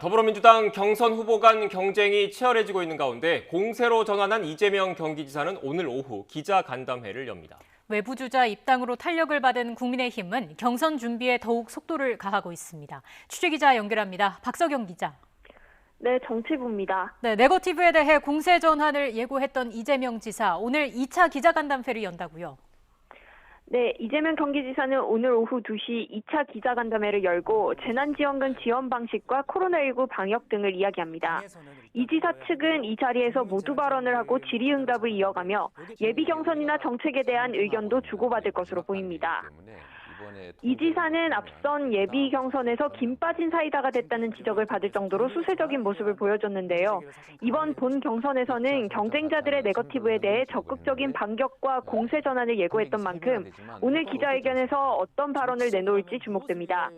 더불어민주당 경선 후보 간 경쟁이 치열해지고 있는 가운데 공세로 전환한 이재명 경기지사는 오늘 오후 기자간담회를 엽니다. 외부 주자 입당으로 탄력을 받은 국민의힘은 경선 준비에 더욱 속도를 가하고 있습니다. 취재기자 연결합니다. 박석영 기자. 네, 정치부입니다. 네, 네거티브에 대해 공세 전환을 예고했던 이재명 지사, 오늘 2차 기자간담회를 연다고요? 네, 이재명 경기지사는 오늘 오후 2시 2차 기자간담회를 열고 재난지원금 지원 방식과 코로나19 방역 등을 이야기합니다. 이 지사 측은 이 자리에서 모두 발언을 하고 질의응답을 이어가며 예비 경선이나 정책에 대한 의견도 주고받을 것으로 보입니다. 이 지사는 앞선 예비 경선에서 김 빠진 사이다가 됐다는 지적을 받을 정도로 수세적인 모습을 보여줬는데요. 이번 본 경선에서는 경쟁자들의 네거티브에 대해 적극적인 반격과 공세 전환을 예고했던 만큼 오늘 기자회견에서 어떤 발언을 내놓을지 주목됩니다.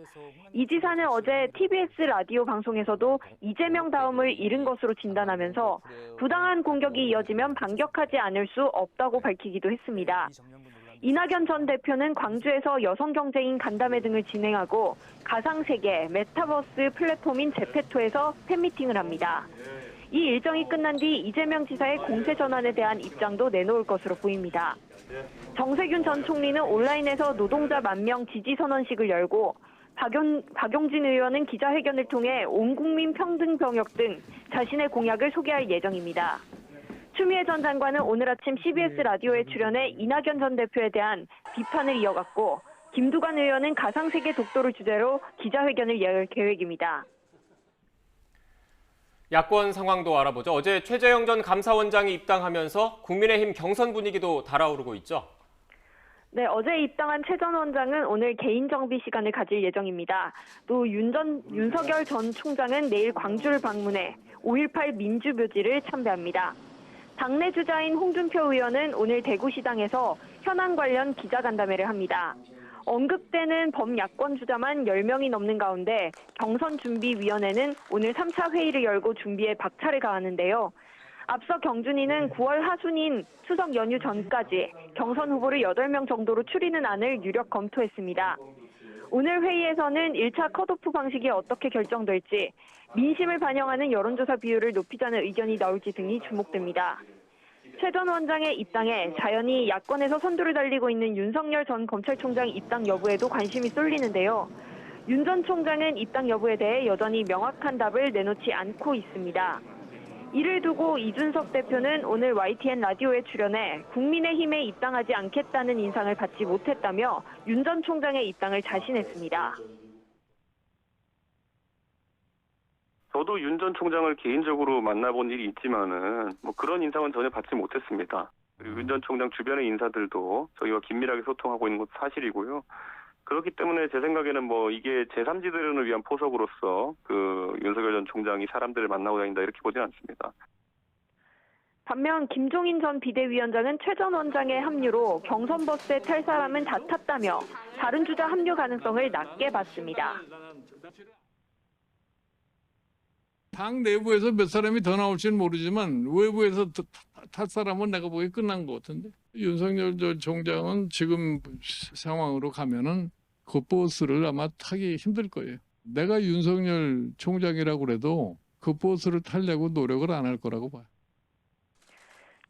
이 지사는 어제 TBS 라디오 방송에서도 이재명 다음을 잃은 것으로 진단하면서 부당한 공격이 이어지면 반격하지 않을 수 없다고 밝히기도 했습니다. 이낙연 전 대표는 광주에서 여성 경제인 간담회 등을 진행하고 가상세계, 메타버스 플랫폼인 제페토에서 팬미팅을 합니다. 이 일정이 끝난 뒤 이재명 지사의 공세 전환에 대한 입장도 내놓을 것으로 보입니다. 정세균 전 총리는 온라인에서 노동자 10,000명 지지 선언식을 열고 박용진 의원은 기자회견을 통해 온 국민 평등 병역 등 자신의 공약을 소개할 예정입니다. 추미애 전 장관은 오늘 아침 CBS 라디오에 출연해 이낙연 전 대표에 대한 비판을 이어갔고 김두관 의원은 가상세계 독도를 주제로 기자회견을 열 계획입니다. 야권 상황도 알아보죠. 어제 최재형 전 감사원장이 입당하면서 국민의힘 경선 분위기도 달아오르고 있죠. 네, 어제 입당한 최 전 원장은 오늘 개인 정비 시간을 가질 예정입니다. 또 윤석열 전 총장은 내일 광주를 방문해 5.18 민주묘지를 참배합니다. 당내 주자인 홍준표 의원은 오늘 대구시당에서 현안 관련 기자간담회를 합니다. 언급되는 범야권 주자만 10명이 넘는 가운데 경선준비위원회는 오늘 3차 회의를 열고 준비에 박차를 가하는데요. 앞서 경준이는 9월 하순인 추석 연휴 전까지 경선 후보를 8명 정도로 추리는 안을 유력 검토했습니다. 오늘 회의에서는 1차 컷오프 방식이 어떻게 결정될지, 민심을 반영하는 여론조사 비율을 높이자는 의견이 나올지 등이 주목됩니다. 최 전 원장의 입당에 자연히 야권에서 선두를 달리고 있는 윤석열 전 검찰총장 입당 여부에도 관심이 쏠리는데요. 윤 전 총장은 입당 여부에 대해 여전히 명확한 답을 내놓지 않고 있습니다. 이를 두고 이준석 대표는 오늘 YTN 라디오에 출연해 국민의힘에 입당하지 않겠다는 인상을 받지 못했다며 윤 전 총장의 입당을 자신했습니다. 저도 윤 전 총장을 개인적으로 만나본 일이 있지만은 그런 인상은 전혀 받지 못했습니다. 그리고 윤 전 총장 주변의 인사들도 저희와 긴밀하게 소통하고 있는 것도 사실이고요. 그렇기 때문에 제 생각에는 이게 제3지대론을 위한 포석으로서 윤석열 전 총장이 사람들을 만나고 다닌다 이렇게 보지는 않습니다. 반면 김종인 전 비대위원장은 최 전 원장의 합류로 경선 버스에 탈 사람은 다 탔다며 다른 주자 합류 가능성을 낮게 봤습니다. 당 내부에서 몇 사람이 더 나올지는 모르지만 외부에서 탈 사람은 내가 보기에 끝난 것 같은데. 윤석열 전 총장은 지금 상황으로 가면은 그 버스를 아마 타기 힘들 거예요. 내가 윤석열 총장이라고 그래도 그 버스를 타려고 노력을 안 할 거라고 봐요.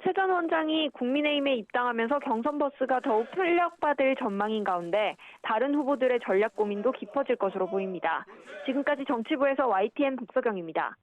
최 전 원장이 국민의힘에 입당하면서 경선 버스가 더욱 탄력받을 전망인 가운데 다른 후보들의 전략 고민도 깊어질 것으로 보입니다. 지금까지 정치부에서 YTN 박석영입니다.